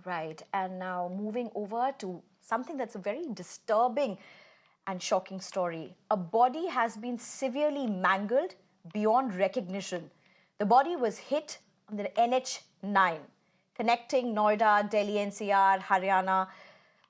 Right. And now moving over to something that's a very disturbing and shocking story. A body has been severely mangled beyond recognition. The body was hit on the NH9, connecting Noida, Delhi-NCR, Haryana.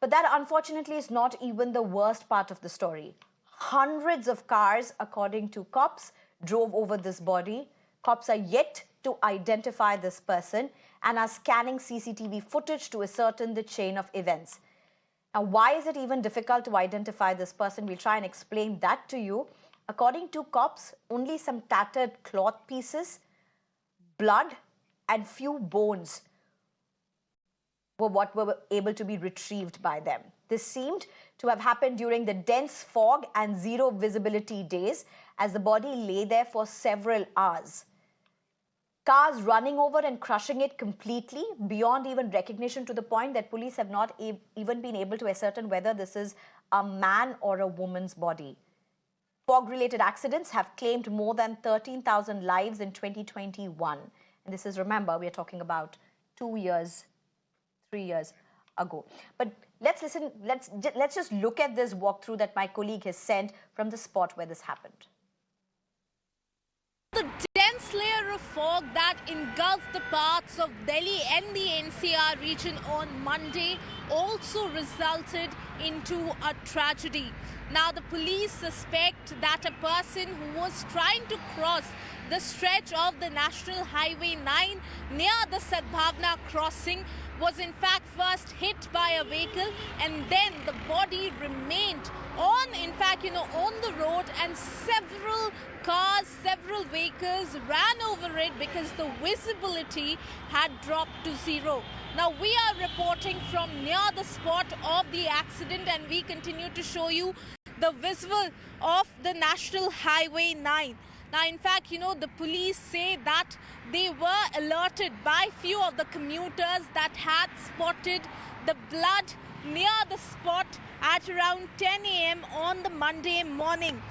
But that unfortunately is not even the worst part of the story. Hundreds of cars, according to cops, drove over this body. Cops are yet to identify this person and are scanning CCTV footage to ascertain the chain of events. Now, why is it even difficult to identify this person? We'll try and explain that to you. According to cops, only some tattered cloth pieces, blood, and few bones were what were able to be retrieved by them. This seemed to have happened during the dense fog and zero visibility days as the body lay there for several hours. Cars running over and crushing it completely beyond even recognition, to the point that police have not even been able to ascertain whether this is a man or a woman's body. Fog-related accidents have claimed more than 13,000 lives in 2021. And this is, remember, we are talking about 2 years, 3 years ago. But let's listen, let's just look at this walkthrough that my colleague has sent from the spot where this happened. The dense layer of fog that engulfed the parts of Delhi and the NCR region on Monday also resulted into a tragedy. Now, the police suspect that a person who was trying to cross the stretch of the National Highway 9 near the Sadbhavna crossing was in fact first hit by a vehicle, and then the body remained on the road, and several cars, several vehicles ran over it because the visibility had dropped to zero. Now, we are reporting from near the spot of the accident, and we continue to show you the visual of the National Highway 9. Now, in fact, the police say that they were alerted by few of the commuters that had spotted the blood near the spot at around 10 a.m. on the Monday morning.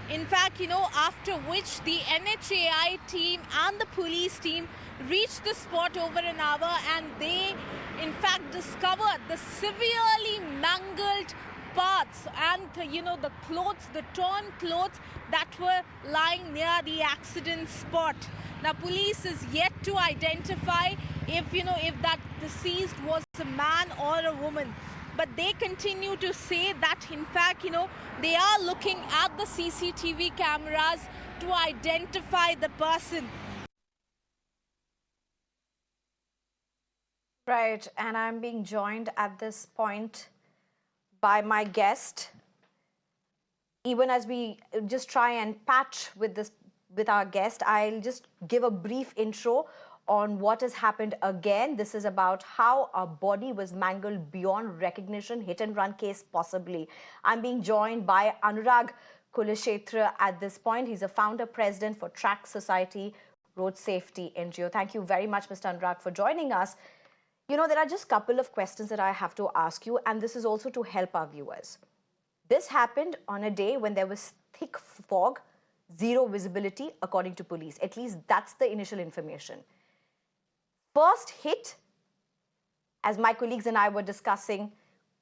In fact, after which the NHAI team and the police team reached the spot over an hour, and they, in fact, discovered the severely mangled parts and, the clothes, the torn clothes that were lying near the accident spot. Now, police is yet to identify if that deceased was a man or a woman. But they continue to say that, in fact, they are looking at the CCTV cameras to identify the person. Right, and I'm being joined at this point by my guest. Even as we just try and patch with our guest, I'll just give a brief intro on what has happened again. This is about how a body was mangled beyond recognition, hit and run case possibly. I'm being joined by Anurag Kulsrestha at this point. He's a founder president for Trax Society Road Safety NGO. Thank you very much, Mr. Anurag, for joining us. There are just a couple of questions that I have to ask you, and this is also to help our viewers. This happened on a day when there was thick fog, zero visibility, according to police. At least that's the initial information. First hit, as my colleagues and I were discussing,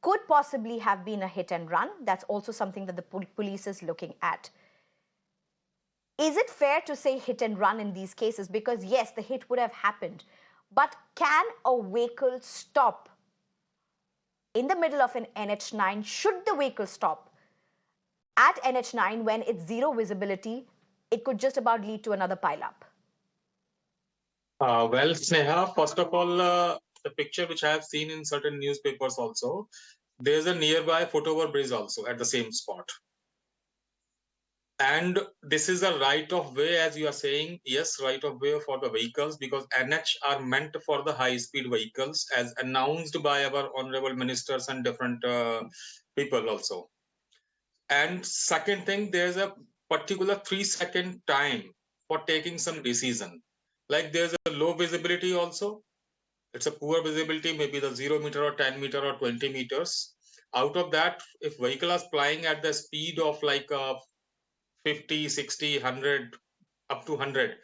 could possibly have been a hit and run. That's also something that the police is looking at. Is it fair to say hit and run in these cases? Because yes, the hit would have happened. But can a vehicle stop in the middle of an NH9? Should the vehicle stop at NH9 when it's zero visibility? It could just about lead to another pileup. Well, Sneha, first of all, the picture which I have seen in certain newspapers also, there's a nearby foot-over bridge also at the same spot. And this is a right of way, as you are saying. Yes, right of way for the vehicles, because NH are meant for the high-speed vehicles, as announced by our honorable ministers and different people also. And second thing, there's a particular 3-second time for taking some decision. Like there's a low visibility also. It's a poor visibility, maybe the 0 meter or 10 meter or 20 meters. Out of that, if vehicle is flying at the speed of like 50, 60, 100, up to 100.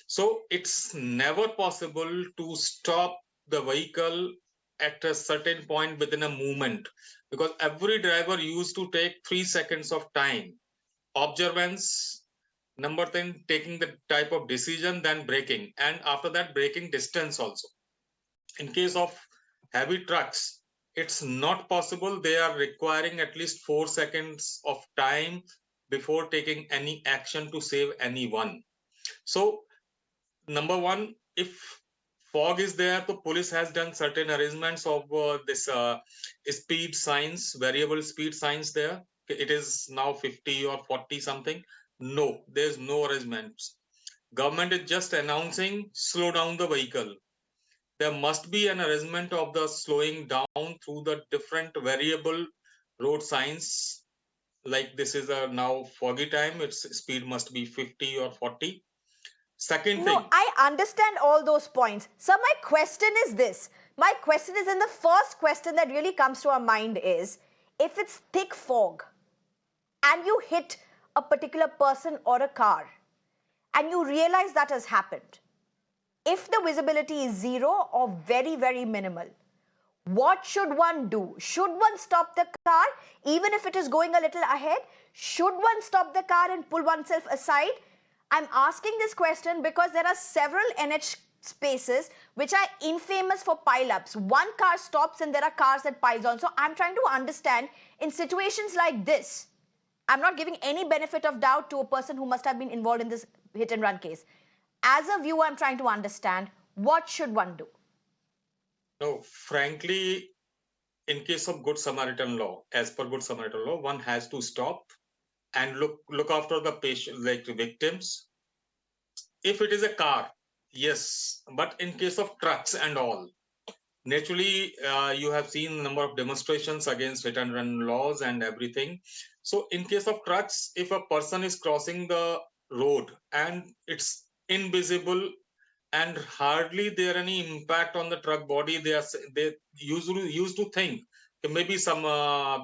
So it's never possible to stop the vehicle at a certain point within a movement, because every driver used to take 3 seconds of time, observance, number 10, taking the type of decision, then braking, and after that braking distance also. In case of heavy trucks, it's not possible. They are requiring at least 4 seconds of time before taking any action to save anyone. So number one, if fog is there, the police has done certain arrangements of this speed signs, variable speed signs there. It is now 50 or 40 something. No, there's no arrangements. Government is just announcing slow down the vehicle. There must be an arrangement of the slowing down through the different variable road signs. Like this is a now foggy time, its speed must be 50 or 40. Second No, thing, I understand all those points. So my question is this. My question is, and the first question that really comes to our mind is, if it's thick fog and you hit a particular person or a car and you realize that has happened, if the visibility is zero or very, very minimal, what should one do? Should one stop the car even if it is going a little ahead? Should one stop the car and pull oneself aside? I'm asking this question because there are several NH spaces which are infamous for pile-ups. One car stops and there are cars that piles on. So I'm trying to understand, in situations like this, I'm not giving any benefit of doubt to a person who must have been involved in this hit and run case. As a viewer, I'm trying to understand, what should one do? no, frankly, in case of Good Samaritan law, as per Good Samaritan law, one has to stop and look after the patient, like the victims. If it is a car, yes, but in case of trucks and all, naturally, you have seen a number of demonstrations against hit and run laws and everything. So in case of trucks, if a person is crossing the road and it's invisible and hardly there any impact on the truck body, they used to think maybe some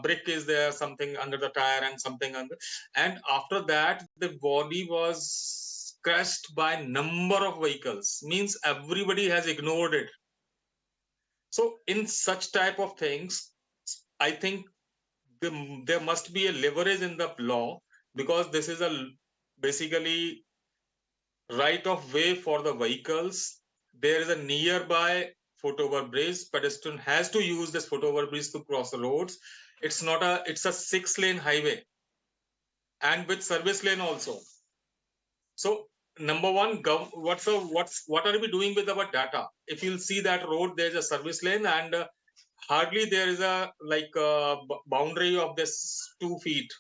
brick is there, something under the tire and something under, and after that the body was crushed by number of vehicles, means everybody has ignored it. So in such type of things, I think there must be a leverage in the law, because this is a basically right of way for the vehicles. There is a nearby foot-over bridge. Pedestrian has to use this foot-over bridge to cross the roads. It's a 6-lane highway and with service lane also. So number one, what are we doing with our data? If you'll see that road, there's a service lane and hardly there is a boundary of this 2 feet.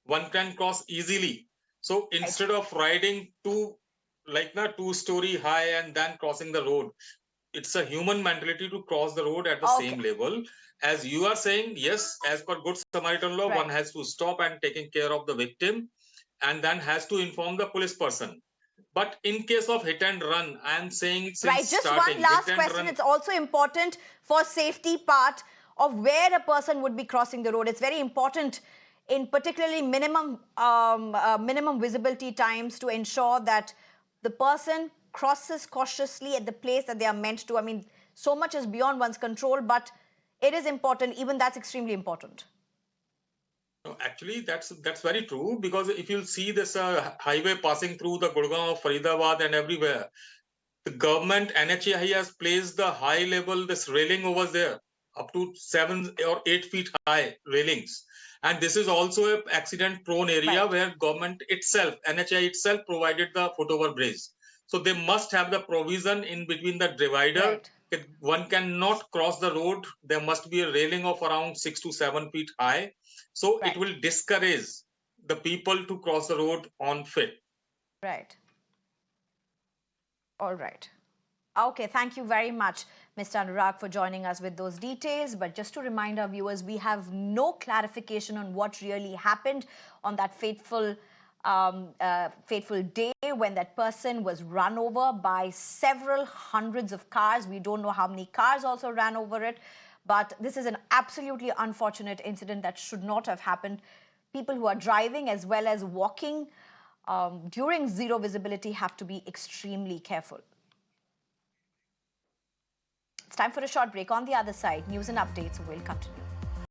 One can cross easily. So Right. instead of riding two-story high and then crossing the road, it's a human mentality to cross the road at the Okay. same level. As you are saying, yes, as per Good Samaritan law, one Right. has to stop and taking care of the victim and then has to inform the police person. But in case of hit and run, I am saying since Right. Just one starting, hit last and question. run. It's also important for safety part of where a person would be crossing the road. It's very important in particularly minimum visibility times to ensure that the person crosses cautiously at the place that they are meant to. I mean, so much is beyond one's control, but it is important. Even that's extremely important. No, actually, that's very true, because if you see this highway passing through the Gurgaon, Faridabad, and everywhere, the government NHAI has placed the high level this railing over there, up to 7 or 8 feet high railings, and this is also a accident prone area Right. where government itself, NHAI itself, provided the foot-over bridge. So they must have the provision in between the divider. Right. One cannot cross the road. There must be a railing of around 6 to 7 feet high, so it Right. will discourage the people to cross the road on foot. Right. All right. Okay, thank you very much, Mr. Anurag, for joining us with those details. But just to remind our viewers, we have no clarification on what really happened on that fateful day when that person was run over by several hundreds of cars. We don't know how many cars also ran over it. But this is an absolutely unfortunate incident that should not have happened. People who are driving as well as walking during zero visibility have to be extremely careful. It's time for a short break. On the other side, news and updates will continue.